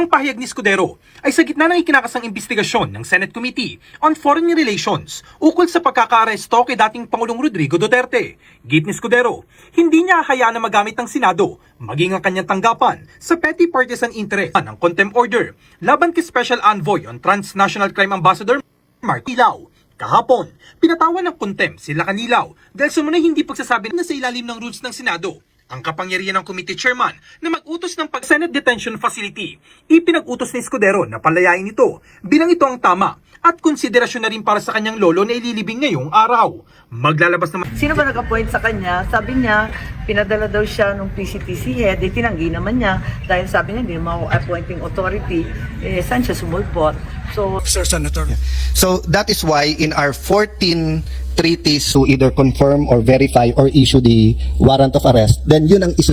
Ang pahayag ni Escudero ay sa gitna ng ikinakasang investigasyon ng Senate Committee on Foreign Relations ukol sa pagkakaaresto kay dating Pangulong Rodrigo Duterte. Git ni Escudero, hindi niya hayaan na magamit ng Senado maging ang kanyang tanggapan sa petty partisan interest ng contempt order laban kay Special Envoy on Transnational Crime Ambassador Mark Ilaw. Kahapon, pinatawan ng contempt sila Kanilaw dahil sumunod hindi pagsasabi na sa ilalim ng rules ng Senado ang kapangyarihan ng committee chairman na mag-utos ng Senate Detention Facility. Ipinag-utos ni Escudero na palayain ito bilang ito ang tama at konsiderasyon na rin para sa kanyang lolo na ililibing ngayong araw. Maglalabas naman. Sino ba nag-appoint sa kanya? Sabi niya, pinadala daw siya ng PCTC head, tinanggi naman niya dahil sabi niya, hindi naman ako appointing authority. Saan siya sumulpot? So, Sir Senator. So that is why in our 14 treaties to either confirm or verify or issue the warrant of arrest, then yun ang isa